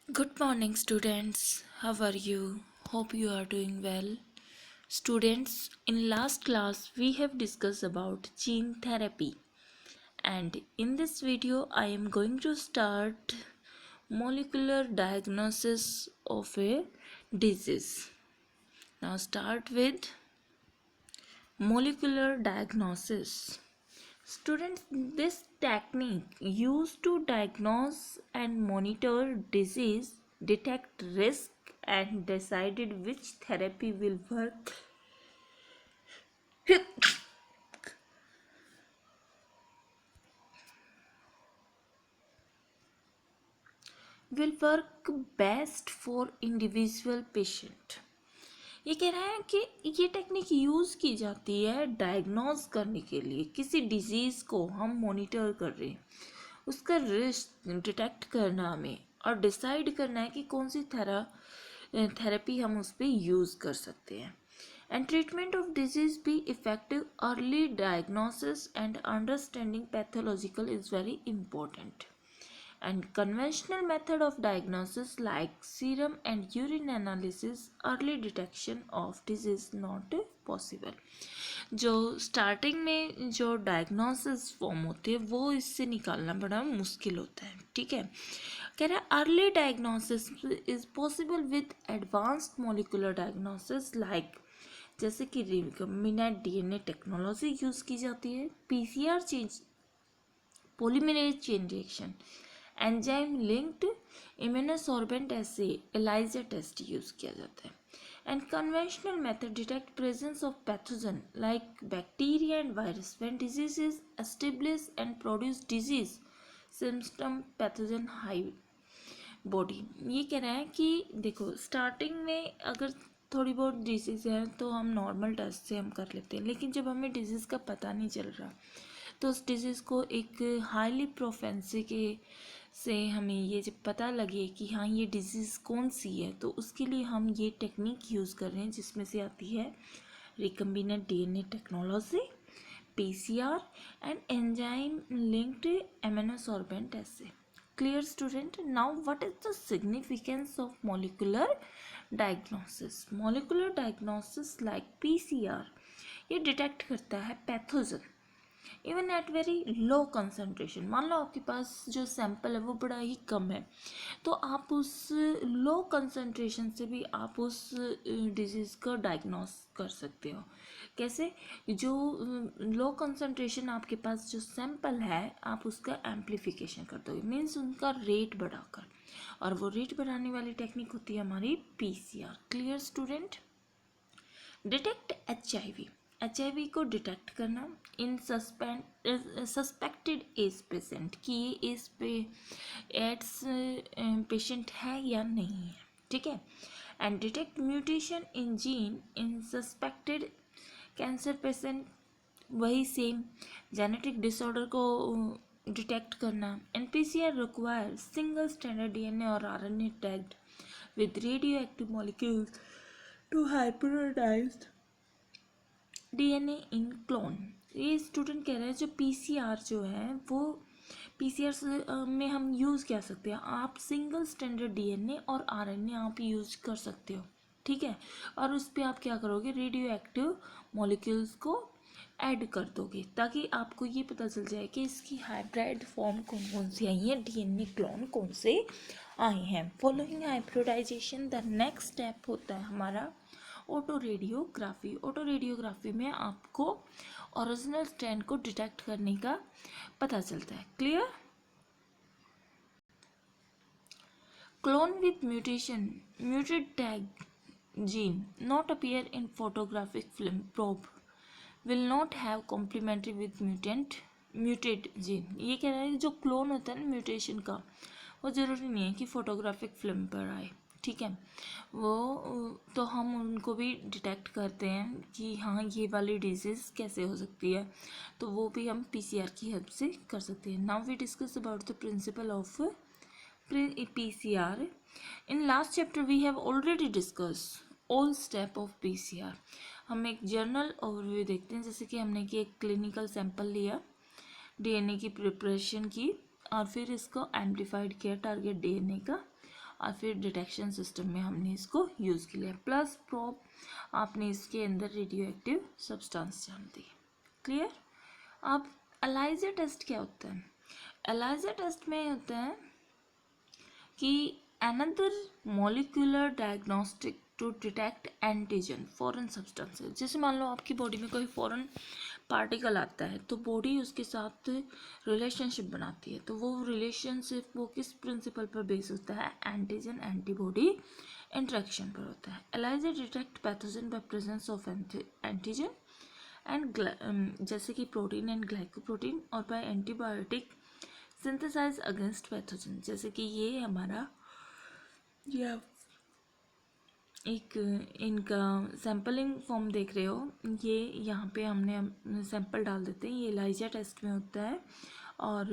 Good morning, students. How are you? Hope you are doing well. Students, in last class we have discussed about gene therapy, and in this video I am going to start molecular diagnosis of a disease. Now start with molecular diagnosis. Students, this technique used to diagnose and monitor disease, detect risk, and decided which therapy will work best for individual patient. ये कह रहा है कि ये technique use की जाती है diagnose करने के लिए। किसी डिजीज़ को हम मॉनिटर कर रहे हैं, उसका रिस्क डिटेक्ट करना हमें और डिसाइड करना है कि कौन सी थेरेपी हम उस पर यूज़ कर सकते हैं। And treatment of disease be effective, early diagnosis and understanding pathological is very important. And conventional method of diagnosis like serum and urine analysis, early detection of disease not possible। जो starting में जो diagnosis form होते हैं वो इससे निकालना बड़ा मुश्किल होता है। ठीक है, कह रहा है early diagnosis is possible with advanced molecular diagnosis like, जैसे कि रिकम्बिनेंट डीएनए टेक्नोलॉजी यूज़ की जाती है, PCR change, polymerase chain reaction, enzyme linked immunosorbent ऐसे एलाइजा टेस्ट यूज़ किया जाता है। And conventional method detect presence of pathogen like bacteria and virus when disease is establish and produce disease symptom pathogen high body. ये कह रहा है कि देखो स्टार्टिंग में अगर थोड़ी बहुत डिजीज़ है तो हम नॉर्मल टेस्ट से हम कर लेते हैं, लेकिन जब हमें डिजीज़ का पता नहीं चल रहा तो उस डिजीज़ को एक हाईली प्रोफेंसी के से हमें ये जब पता लगे कि हाँ ये डिजीज़ कौन सी है, तो उसके लिए हम ये टेक्निक यूज़ कर रहे हैं, जिसमें से आती है recombinant DNA technology, PCR and enzyme linked immunosorbent ऐसे। Clear student? Now what is the significance of molecular diagnosis? Molecular diagnosis like PCR ये डिटेक्ट करता है pathogen even at very low concentration. मान लो आपके पास जो सैंपल है वो बड़ा ही कम है, तो आप उस लो कंसनट्रेशन से भी आप उस डिजीज़ को डायग्नोस कर सकते हो। कैसे? जो लो कंसनट्रेशन आपके पास जो सैंपल है आप उसका एम्प्लीफिकेशन कर दोगे, मीन्स उनका रेट बढ़ाकर, और वो रेट बढ़ाने वाली टेक्निक होती है हमारी PCR. Clear student? Detect HIV को डिटेक्ट करना इन सस्पेक्टेड एज पेशेंट, कि ये एज पे एड्स पेशेंट है या नहीं है। ठीक है, and detect mutation in gene in suspected cancer patient, वही सेम जेनेटिक डिसऑर्डर को डिटेक्ट करना। And PCR require single standard DNA और RNA tagged with radio active molecules to hybridised DNA in clone. ये स्टूडेंट कह रहे हैं जो PCR जो है वो पीसीआर में हम यूज़ क्या सकते हैं, आप सिंगल स्टैंडर्ड डीएनए और आरएनए आप यूज कर सकते हो। ठीक है, और उस पर आप क्या करोगे, रेडियो एक्टिव मॉलिक्यूल्स को ऐड कर दोगे ताकि आपको ये पता चल जाए कि इसकी हाइब्रिड फॉर्म कौन कौन सी आई है, डीएनए क्लोन कौन से आए हैं। Following hybridization the next step होता है हमारा ऑटो रेडियोग्राफी। ऑटो रेडियोग्राफी में आपको ओरिजिनल स्ट्रैंड को डिटेक्ट करने का पता चलता है। Clear? Clone with mutation, muted tag gene not appear in photographic film probe will not have complementary with muted gene। ये कह रहा है जो क्लोन होता है ना म्यूटेशन का, वो ज़रूरी नहीं है कि फोटोग्राफिक फिल्म पर आए। ठीक है, वो तो हम उनको भी डिटेक्ट करते हैं कि हाँ ये वाली डिजीज़ कैसे हो सकती है, तो वो भी हम पीसीआर की हेल्प से कर सकते हैं। Now we discuss about the principle of PCR. In last chapter we have already discuss all step of PCR. हम एक जर्नल ओवरव्यू देखते हैं, जैसे कि हमने कि एक क्लिनिकल सैंपल लिया, डीएनए की प्रिपरेशन की और फिर इसको एम्प्लीफाइड किया टारगेट डीएनए का, और फिर डिटेक्शन सिस्टम में हमने इसको यूज़ किया। प्लस प्रोब आपने इसके अंदर रेडियो एक्टिव सब्सटेंस जान दी। क्लियर। अब एलाइजा टेस्ट क्या होता है? एलाइजा टेस्ट में होता है कि another molecular diagnostic to detect antigen foreign substances। जैसे मान लो आपकी बॉडी में कोई फॉरेन पार्टिकल आता है तो बॉडी उसके साथ रिलेशनशिप बनाती है, तो वो रिलेशनशिप वो किस प्रिंसिपल पर बेस होता है? एंटीजन एंटीबॉडी इंट्रैक्शन पर होता है। ELISA detect pathogen by presence of antigen and जैसे कि प्रोटीन एंड ग्लाइकोप्रोटीन, और by antibiotic synthesize against pathogen. जैसे कि ये हमारा ये एक इनका सैम्पलिंग फॉर्म देख रहे हो, ये यहाँ पे हमने सैंपल डाल देते हैं, ये एलाइजा टेस्ट में होता है। और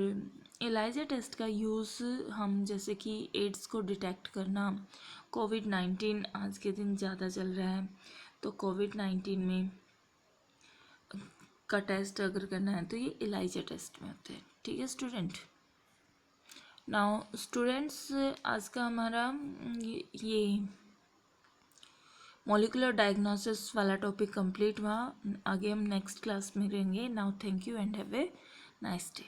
एलाइजा टेस्ट का यूज़ हम जैसे कि एड्स को डिटेक्ट करना, कोविड-19 आज के दिन ज़्यादा चल रहा है तो कोविड-19 में का टेस्ट अगर करना है तो ये एलाइजा टेस्ट में होता है। ठीक है स्टूडेंट। नाउ स्टूडेंट्स, आज का हमारा ये मॉलिकुलर डायग्नोसिस वाला टॉपिक कंप्लीट हुआ। आगे हम नेक्स्ट क्लास में रहेंगे। Now thank you and have a nice day.